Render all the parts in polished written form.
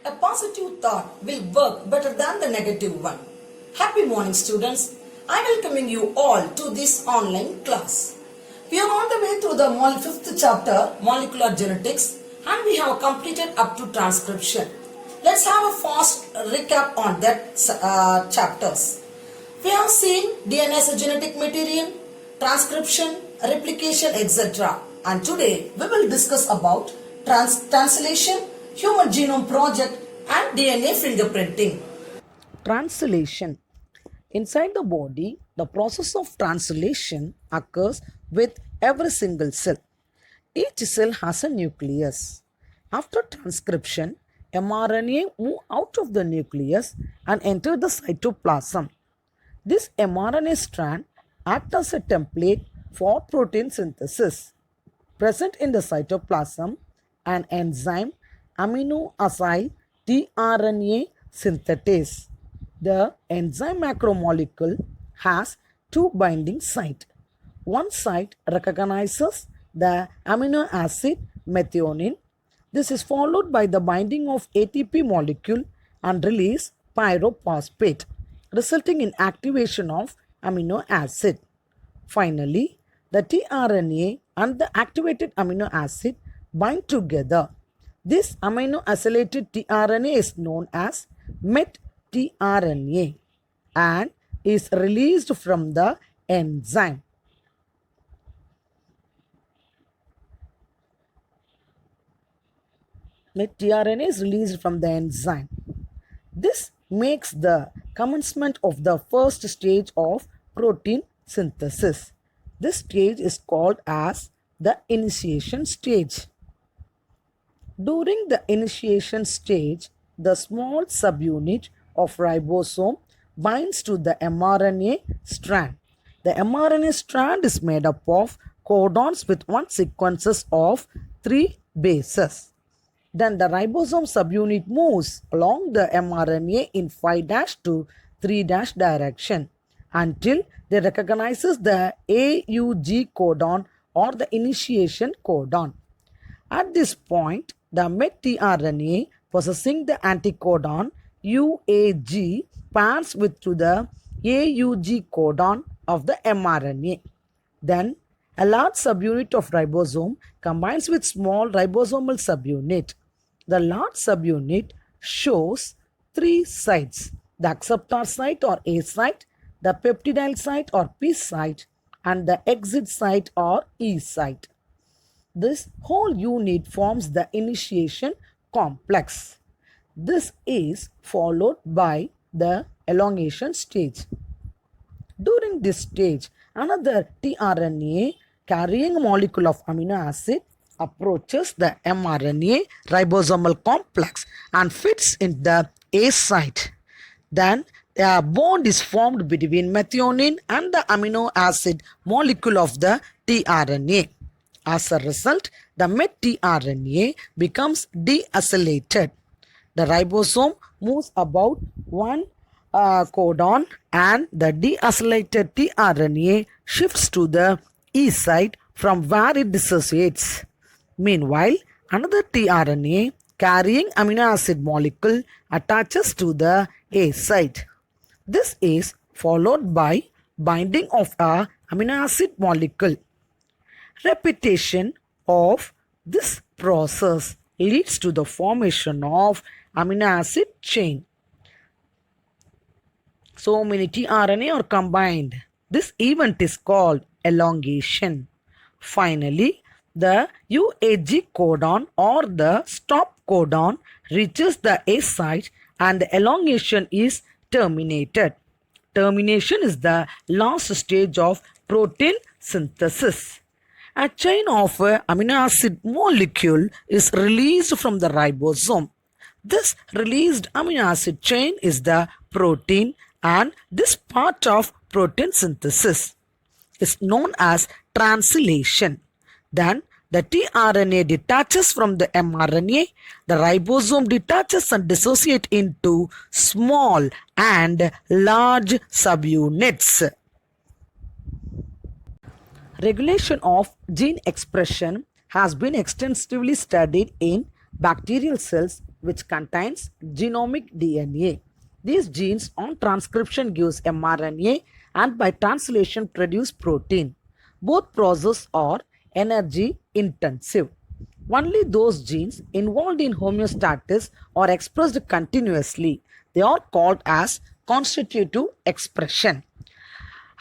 A positive thought will work better than the negative one. Happy morning, students. I welcoming you all to this online class. We are on the way through the 5th chapter, Molecular Genetics, and we have completed up to transcription. Let's have a fast recap on that chapters. We have seen DNA as a genetic material, transcription, replication, etc. And today we will discuss about translation, Human Genome Project and DNA fingerprinting. Translation. Inside the body, the process of translation occurs with every single cell. Each cell has a nucleus. After transcription, mRNA move out of the nucleus and enter the cytoplasm. This mRNA strand acts as a template for protein synthesis. Present in the cytoplasm, an enzyme aminoacyl tRNA synthetase. The enzyme macromolecule has two binding sites. One site recognizes the amino acid methionine. This is followed by the binding of ATP molecule and release pyrophosphate, resulting in activation of amino acid. Finally, the tRNA and the activated amino acid bind together. This amino acylated tRNA is known as met-tRNA and is released from the enzyme. Met-tRNA is released from the enzyme. This makes the commencement of the first stage of protein synthesis. This stage is called as the initiation stage. During the initiation stage, the small subunit of ribosome binds to the mRNA strand. The mRNA strand is made up of codons with one sequences of 3 bases. Then the ribosome subunit moves along the mRNA in 5' to 3' direction until they recognizes the AUG codon or the initiation codon. At this point, the met-tRNA possessing the anticodon UAG pairs with to the AUG codon of the mRNA. Then, a large subunit of ribosome combines with small ribosomal subunit. The large subunit shows 3 sites: the acceptor site or A site, the peptidyl site or P site, and the exit site or E site. This whole unit forms the initiation complex. This is followed by the elongation stage. During this stage, another tRNA carrying a molecule of amino acid approaches the mRNA ribosomal complex and fits in the A site. Then a bond is formed between methionine and the amino acid molecule of the tRNA. As a result, the met-tRNA becomes deacylated. The ribosome moves about one codon and the deacylated tRNA shifts to the E site from where it dissociates. Meanwhile, another tRNA carrying amino acid molecule attaches to the A site. This is followed by binding of a amino acid molecule. Repetition of this process leads to the formation of amino acid chain. So many tRNA are combined. This event is called elongation. Finally, the UAG codon or the stop codon reaches the A site and the elongation is terminated. Termination is the last stage of protein synthesis. A chain of amino acid molecule is released from the ribosome. This released amino acid chain is the protein, and this part of protein synthesis is known as translation. Then the tRNA detaches from the mRNA, the ribosome detaches and dissociates into small and large subunits. Regulation of gene expression has been extensively studied in bacterial cells, which contains genomic DNA. These genes on transcription gives mRNA and by translation produce protein. Both processes are energy intensive. Only those genes involved in homeostasis are expressed continuously. They are called as constitutive expression.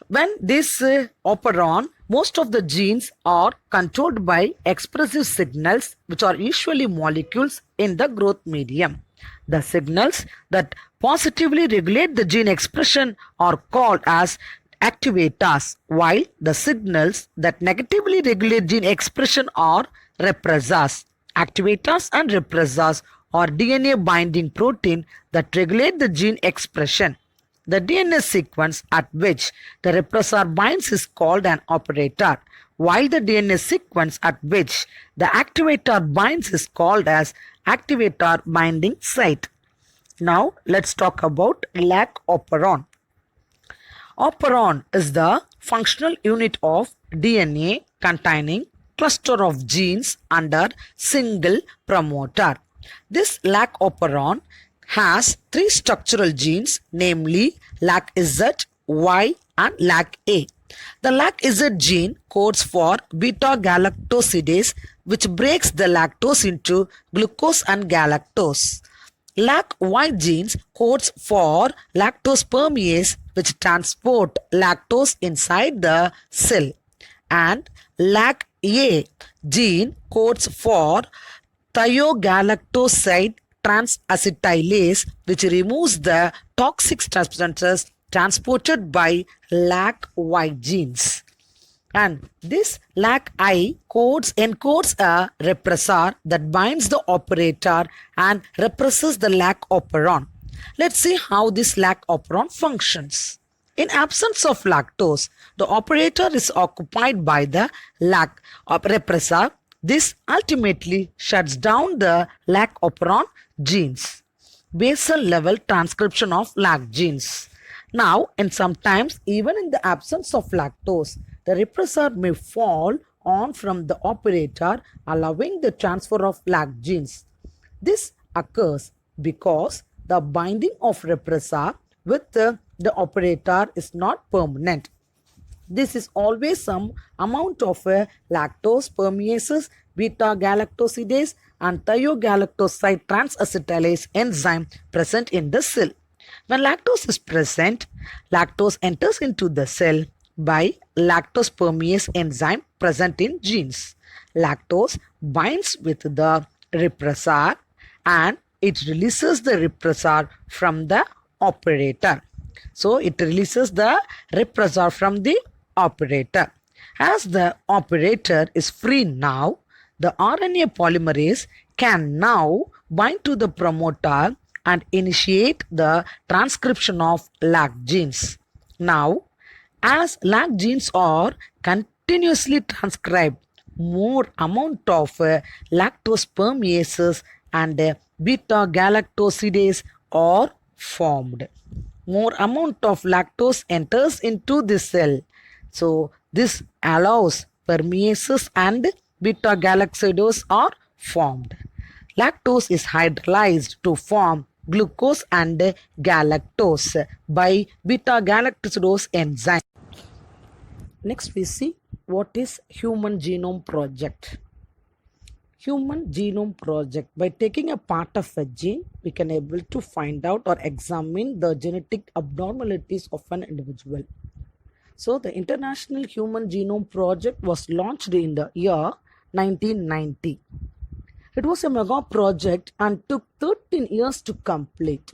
When this operon, most of the genes are controlled by expressive signals, which are usually molecules in the growth medium. The signals that positively regulate the gene expression are called as activators, while the signals that negatively regulate gene expression are repressors. Activators and repressors are DNA binding protein that regulate the gene expression. The DNA sequence at which the repressor binds is called an operator, while the DNA sequence at which the activator binds is called as activator binding site. Now let's talk about LAC operon. Operon is the functional unit of DNA containing cluster of genes under single promoter. This LAC operon has three structural genes, namely LAC-Z, Y and LAC-A. The LAC-Z gene codes for beta-galactosidase, which breaks the lactose into glucose and galactose. LAC-Y genes codes for lactose permease, which transport lactose inside the cell. And LAC-A gene codes for thiogalactoside transacetylase, which removes the toxic substances transported by LAC-Y genes. And this LAC-I encodes a repressor that binds the operator and represses the LAC operon. Let's see how this LAC operon functions. In absence of lactose, the operator is occupied by the LAC repressor. This ultimately shuts down the LAC operon genes. Basal level transcription of LAC genes. Now, and sometimes even in the absence of lactose, the repressor may fall on from the operator, allowing the transfer of LAC genes. This occurs because the binding of repressor with the operator is not permanent. This is always some amount of lactose permeases, beta-galactosidase and thiogalactoside transacetylase enzyme present in the cell. When lactose is present, lactose enters into the cell by lactose permease enzyme present in genes. Lactose binds with the repressor and it releases the repressor from the operator. So it releases the repressor from the operator. As the operator is free now, the RNA polymerase can now bind to the promoter and initiate the transcription of LAC genes. Now, as LAC genes are continuously transcribed, more amount of lactose permeases and beta-galactosidase are formed. More amount of lactose enters into the cell. So, this allows permeases and beta-galactosidase are formed. Lactose is hydrolyzed to form glucose and galactose by beta-galactosidase enzyme. Next we see what is Human Genome Project. Human Genome Project. By taking a part of a gene, we can able to find out or examine the genetic abnormalities of an individual. So the International Human Genome Project was launched in the year 1990. It was a mega project and took 13 years to complete.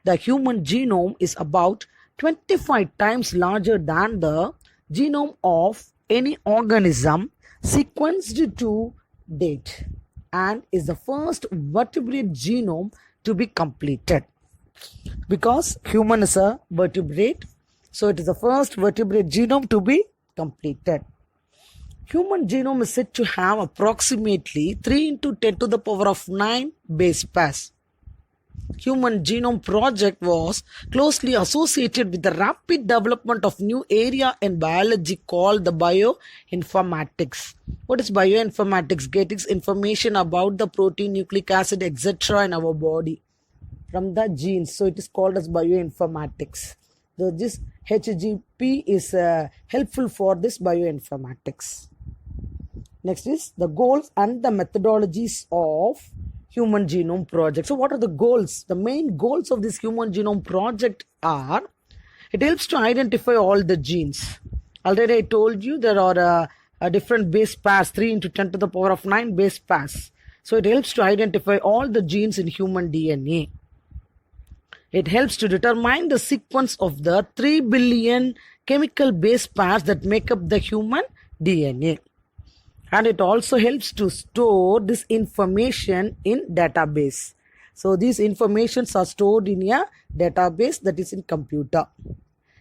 The human genome is about 25 times larger than the genome of any organism sequenced to date and is the first vertebrate genome to be completed. Because human is a vertebrate, so it is the first vertebrate genome to be completed. Human genome is said to have approximately 3 into 10 to the power of 9 base pairs. Human Genome Project was closely associated with the rapid development of new area in biology called the bioinformatics. What is bioinformatics? Getting information about the protein, nucleic acid, etc. in our body from the genes. So it is called as bioinformatics. This HGP is helpful for this bioinformatics. Next is the goals and the methodologies of Human Genome Project. So what are the goals? The main goals of this Human Genome Project are, it helps to identify all the genes. Already I told you there are different base pairs, 3 into 10 to the power of 9 base pairs. So it helps to identify all the genes in human DNA. It helps to determine the sequence of the 3 billion chemical base pairs that make up the human DNA. And it also helps to store this information in database. So these informations are stored in a database, that is in computer.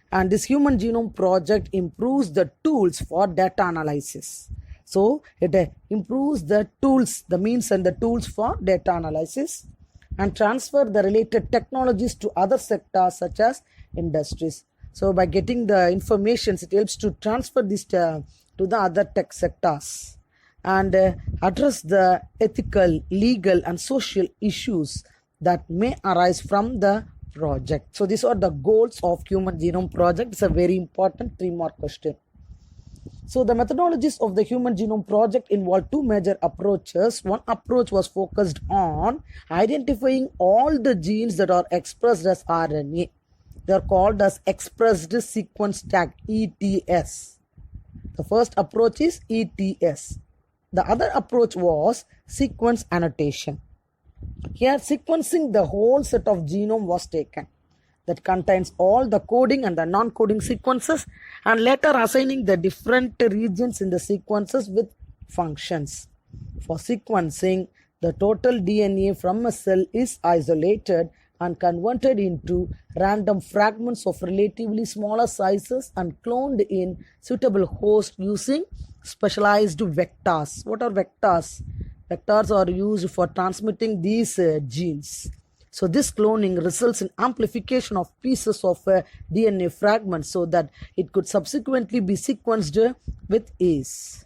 And this Human Genome Project improves the tools for data analysis. So it improves the tools, the means and the tools for data analysis, and transfer the related technologies to other sectors such as industries. So by getting the information, it helps to transfer this to the other tech sectors and address the ethical, legal and social issues that may arise from the project. So these are the goals of Human Genome Project. It's a very important 3-mark question. So the methodologies of the Human Genome Project involve 2 major approaches. One approach was focused on identifying all the genes that are expressed as RNA. They are called as expressed sequence tag, ETS. The first approach is ETS. The other approach was sequence annotation. Here sequencing the whole set of genome was taken that contains all the coding and the non-coding sequences, and later assigning the different regions in the sequences with functions. For sequencing, the total DNA from a cell is isolated and converted into random fragments of relatively smaller sizes and cloned in suitable hosts using specialized vectors. What are vectors? Vectors are used for transmitting these genes. So this cloning results in amplification of pieces of DNA fragments so that it could subsequently be sequenced with ease.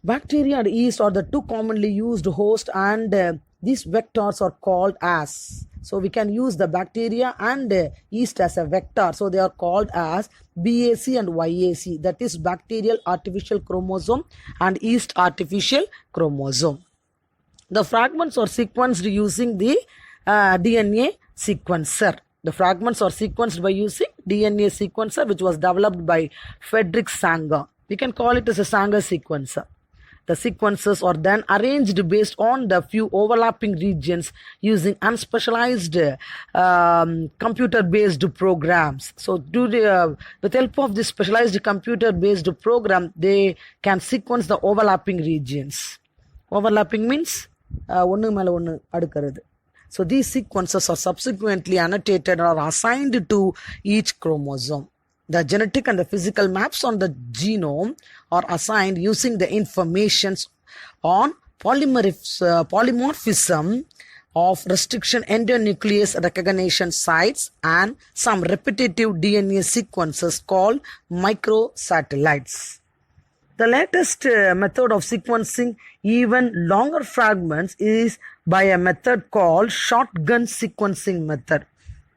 Bacteria and yeast are the 2 commonly used hosts, and these vectors are called as. So we can use the bacteria and yeast as a vector. So they are called as BAC and YAC. That is bacterial artificial chromosome and yeast artificial chromosome. The fragments are sequenced using the DNA sequencer. The fragments are sequenced by using DNA sequencer, which was developed by Frederick Sanger. We can call it as a Sanger sequencer. The sequences are then arranged based on the few overlapping regions using unspecialized computer-based programs. So with the help of this specialized computer-based program, they can sequence the overlapping regions. Overlapping means ஒன்று மேலே ஒன்று அடுக்கிறது. So these sequences are subsequently annotated or assigned to each chromosome. The genetic and the physical maps on the genome are assigned using the informations on polymorphism of restriction endonuclease recognition sites and some repetitive DNA sequences called microsatellites. The latest method of sequencing even longer fragments is by a method called shotgun sequencing method.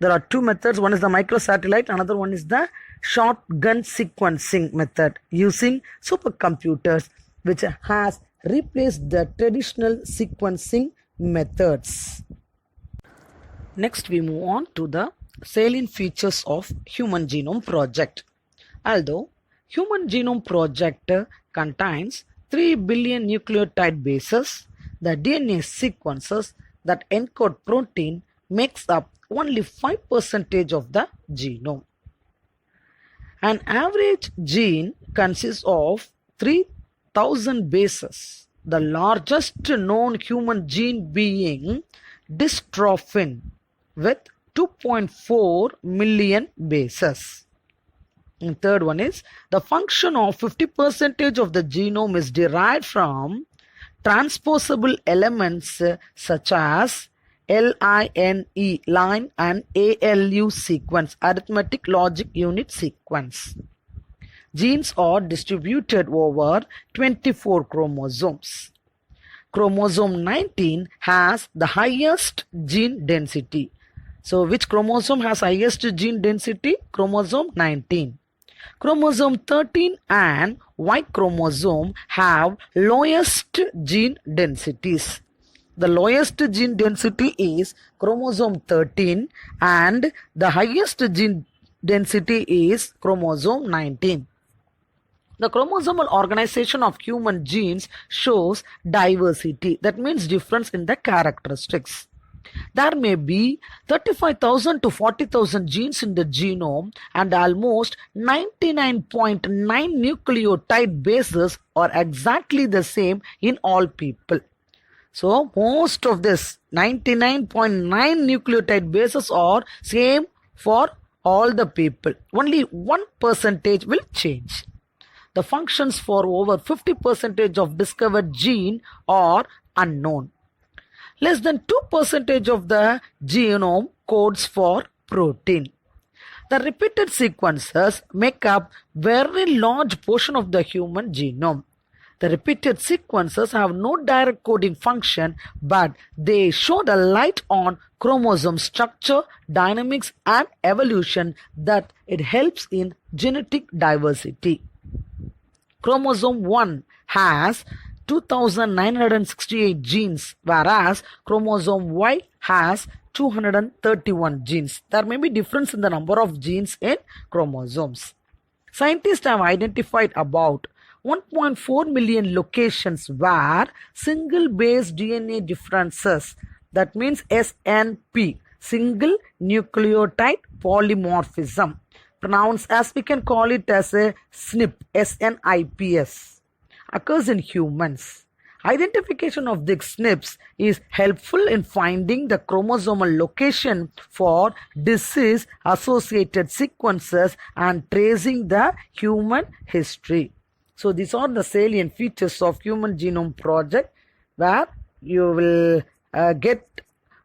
There are 2 methods. One is the microsatellite, another one is the shotgun sequencing method using supercomputers, which has replaced the traditional sequencing methods. Next we move on to the salient features of Human Genome Project. Although Human Genome Project contains 3 billion nucleotide bases, the DNA sequences that encode protein makes up only 5% of the genome. An average gene consists of 3,000 bases, the largest known human gene being dystrophin with 2.4 million bases. And third one is the function of 50% of the genome is derived from transposable elements such as LINE, line, and ALU sequence, arithmetic logic unit sequence. Genes are distributed over 24 chromosomes. Chromosome 19 has the highest gene density. So which chromosome has highest gene density? Chromosome 19. Chromosome 13 and Y chromosome have lowest gene densities. The lowest gene density is chromosome 13 and the highest gene density is chromosome 19. The chromosomal organization of human genes shows diversity. That means difference in the characteristics. There may be 35,000 to 40,000 genes in the genome, and almost 99.9 nucleotide bases are exactly the same in all people. So most of this 99.9 nucleotide bases are same for all the people. Only 1% will change. The functions for over 50% of discovered gene are unknown. Less than 2% of the genome codes for protein. The repeated sequences make up very large portion of the human genome. The repeated sequences have no direct coding function, but they show the light on chromosome structure, dynamics, and evolution that it helps in genetic diversity. Chromosome 1 has 2,968 genes, whereas chromosome Y has 231 genes. There may be difference in the number of genes in chromosomes. Scientists have identified about 1.4 million locations where single base DNA differences, that means SNP, single nucleotide polymorphism, pronounced as we can call it as a SNPs, occurs in humans. Identification of these SNPs is helpful in finding the chromosomal location for disease associated sequences and tracing the human history. So these are the salient features of Human Genome Project, where you will get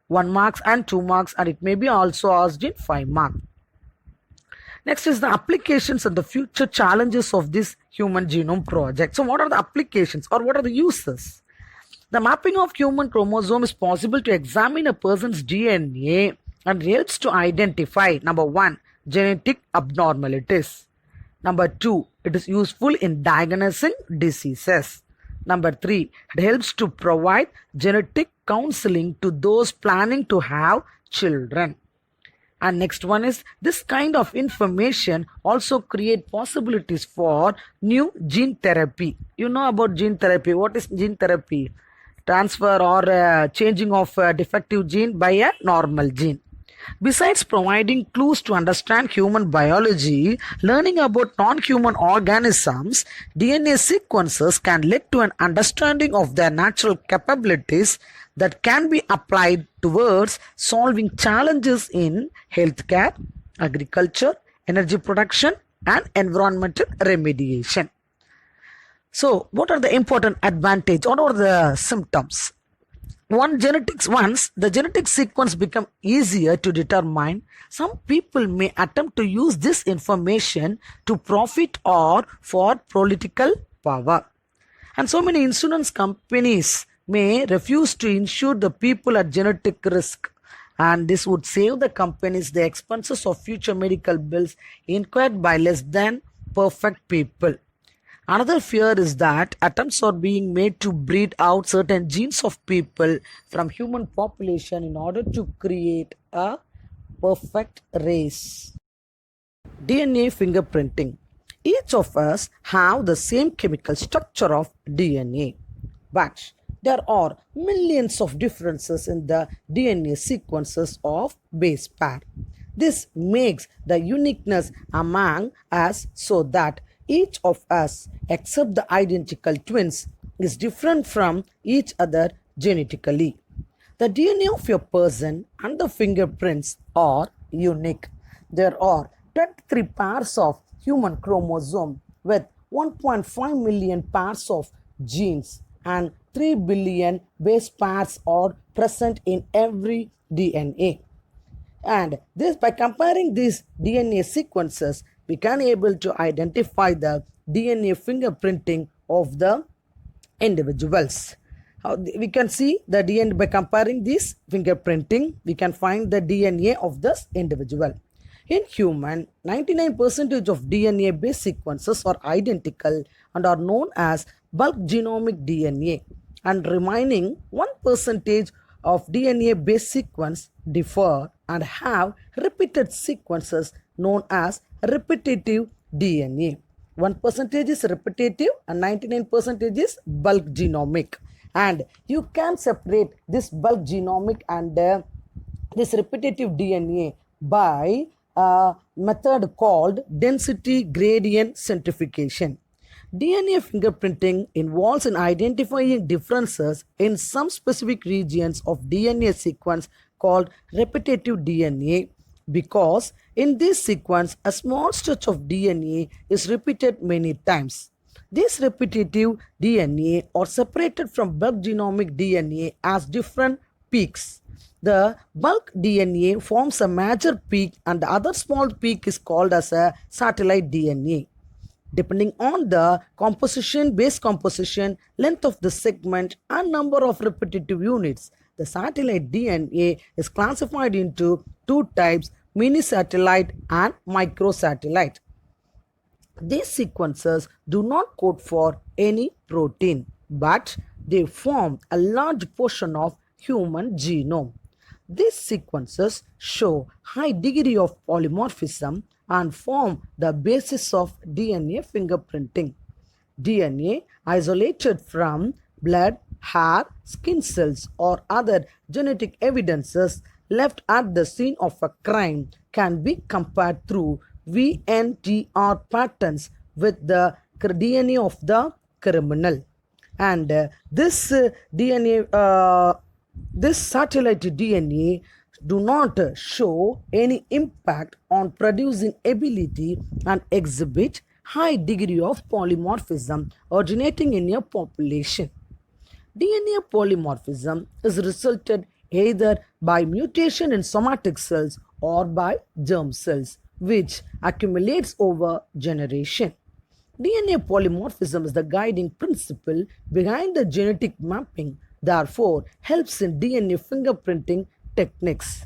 1 marks and 2 marks, and it may be also asked in 5 marks. Next is the applications and the future challenges of this Human Genome Project. So what are the applications or what are the uses? The mapping of human chromosome is possible to examine a person's DNA and helps to identify, number 1, genetic abnormalities. Number 2, it is useful in diagnosing diseases. Number 3, it helps to provide genetic counseling to those planning to have children. And next one is, this kind of information also create possibilities for new gene therapy. You know about gene therapy. What is gene therapy? Transfer or changing of a defective gene by a normal gene. Besides providing clues to understand human biology, learning about non-human organisms, DNA sequences can lead to an understanding of their natural capabilities that can be applied towards solving challenges in healthcare, agriculture, energy production, and environmental remediation. So, what are the important advantages? What are the symptoms? Once the genetic sequence become easier to determine, some people may attempt to use this information to profit or for political power. And so many insurance companies may refuse to insure the people at genetic risk, and this would save the companies the expenses of future medical bills incurred by less than perfect people. Another fear is that attempts are being made to breed out certain genes of people from human population in order to create a perfect race. DNA fingerprinting. Each of us have the same chemical structure of DNA, but there are millions of differences in the DNA sequences of base pair. This makes the uniqueness among us so that each of us, except the identical twins, is different from each other genetically. The DNA of your person and the fingerprints are unique. There are 23 pairs of human chromosome with 1.5 million pairs of genes and 3 billion base pairs are present in every DNA. And this, by comparing these DNA sequences, we can able to identify the DNA fingerprinting of the individuals. We can see the DNA by comparing this fingerprinting, we can find the DNA of this individual. In human, 99% of DNA base sequences are identical and are known as bulk genomic DNA, and remaining 1% of DNA base sequence differ and have repeated sequences known as repetitive DNA. 1% is repetitive and 99% is bulk genomic. And you can separate this bulk genomic and this repetitive DNA by a method called density gradient centrifugation. DNA fingerprinting involves in identifying differences in some specific regions of DNA sequence called repetitive DNA, because in this sequence a small stretch of DNA is repeated many times. These repetitive DNA are separated from bulk genomic DNA as different peaks. The bulk DNA forms a major peak and the other small peak is called as a satellite DNA. Depending on the composition, base composition, length of the segment and number of repetitive units, the satellite DNA is classified into two types, mini-satellite and microsatellite. These sequences do not code for any protein, but they form a large portion of human genome. These sequences show high degree of polymorphism and form the basis of DNA fingerprinting. DNA isolated from blood, hair, skin cells or other genetic evidences left at the scene of a crime can be compared through VNTR patterns with the DNA of the criminal. And this satellite DNA do not show any impact on producing ability and exhibit high degree of polymorphism originating in a population. DNA polymorphism is resulted either by mutation in somatic cells or by germ cells, which accumulates over generation. DNA polymorphism is the guiding principle behind the genetic mapping, therefore helps in DNA fingerprinting techniques.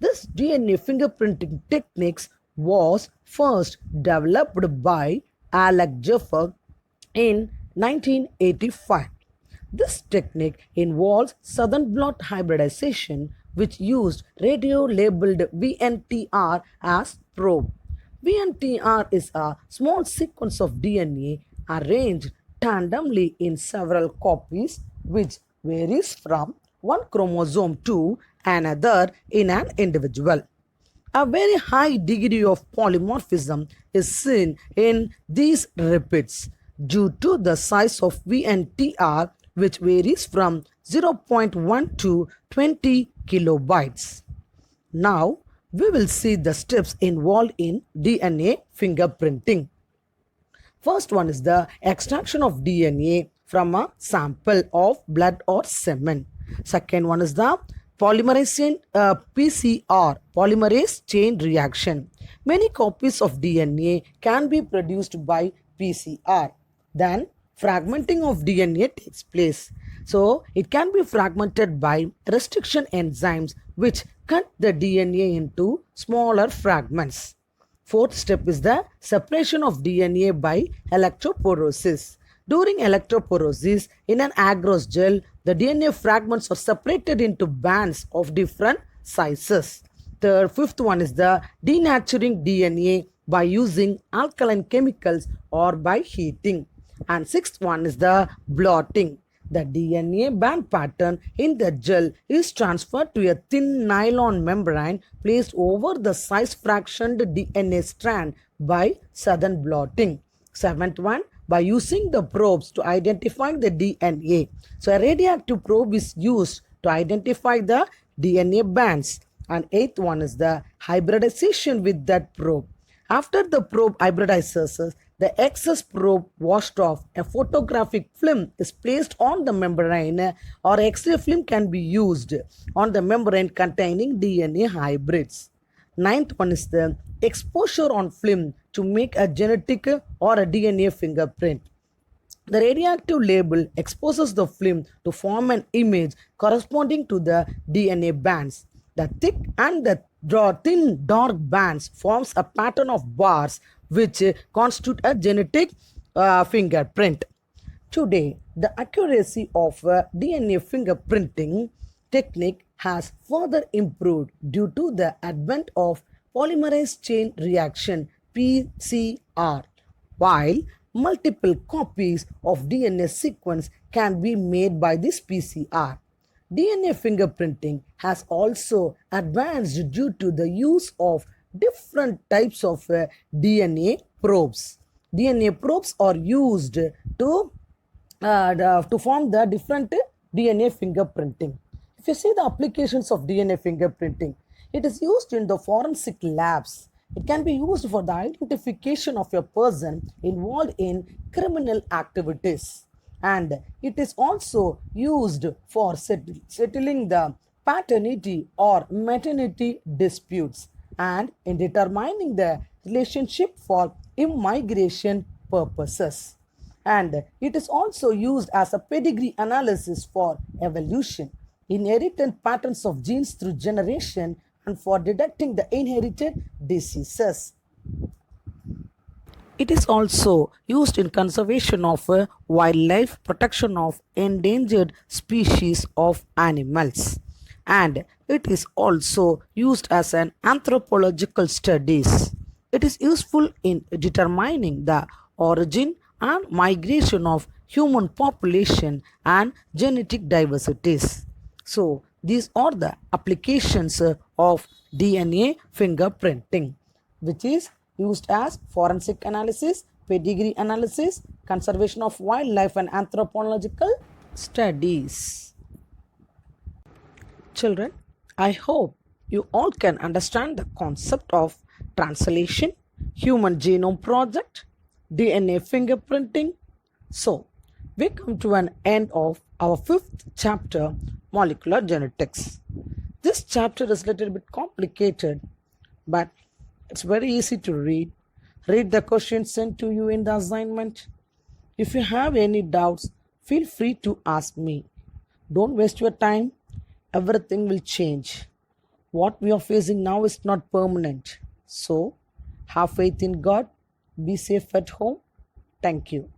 This DNA fingerprinting techniques was first developed by Alec Jeffer in 1985. This technique involves southern blot hybridization, which used radio-labeled VNTR as probe. VNTR is a small sequence of DNA arranged randomly in several copies, which varies from one chromosome to another in an individual. A very high degree of polymorphism is seen in these repeats due to the size of VNTR, which varies from 0.1 to 20 kilobytes. Now, we will see the steps involved in DNA fingerprinting. First one is the extraction of DNA from a sample of blood or semen. Second one is the polymerization PCR, polymerase chain reaction. Many copies of DNA can be produced by PCR. Then fragmenting of DNA takes place. So it can be fragmented by restriction enzymes which cut the DNA into smaller fragments. Fourth step is the separation of DNA by electrophoresis. During electrophoresis in an agarose gel, the DNA fragments are separated into bands of different sizes. The fifth one is the denaturing DNA by using alkaline chemicals or by heating. And sixth one is the blotting. The DNA band pattern in the gel is transferred to a thin nylon membrane placed over the size fractioned DNA strand by southern blotting. Seventh one, by using the probes to identify the DNA. So a radioactive probe is used to identify the DNA bands. And eighth one is the hybridization with that probe. After the probe hybridizes, The excess probe washed off. A photographic film is placed on the membrane, or X-ray film can be used on the membrane containing DNA hybrids. Ninth one is the exposure on film to make a genetic or a DNA fingerprint. The radioactive label exposes the film to form an image corresponding to the DNA bands. The thick and the thin dark bands forms a pattern of bars which constitute a genetic fingerprint. Today, the accuracy of DNA fingerprinting technique has further improved due to the advent of polymerase chain reaction PCR. While multiple copies of DNA sequence can be made by this PCR, DNA fingerprinting has also advanced due to the use of different types of DNA probes. DNA probes are used to form the different DNA fingerprinting. If you see the applications of DNA fingerprinting, it is used in the forensic labs. It can be used for the identification of a person involved in criminal activities. And it is also used for settling the paternity or maternity disputes and in determining the relationship for immigration purposes. And it is also used as a pedigree analysis for evolution, inherited patterns of genes through generation, and for detecting the inherited diseases. It is also used in conservation of wildlife, protection of endangered species of animals, and it is also used as an anthropological studies. It is useful in determining the origin and migration of human population and genetic diversities. So these are the applications of DNA fingerprinting, which is used as forensic analysis, pedigree analysis, conservation of wildlife, and anthropological studies. Children, I hope you all can understand the concept of translation, human genome project, DNA fingerprinting. So, we come to an end of our fifth chapter, molecular genetics. This chapter is a little bit complicated, but it's very easy to read. Read the questions sent to you in the assignment. If you have any doubts, feel free to ask me. Don't waste your time. Everything will change. What we are facing now is not permanent. So, have faith in God. Be safe at home. Thank you.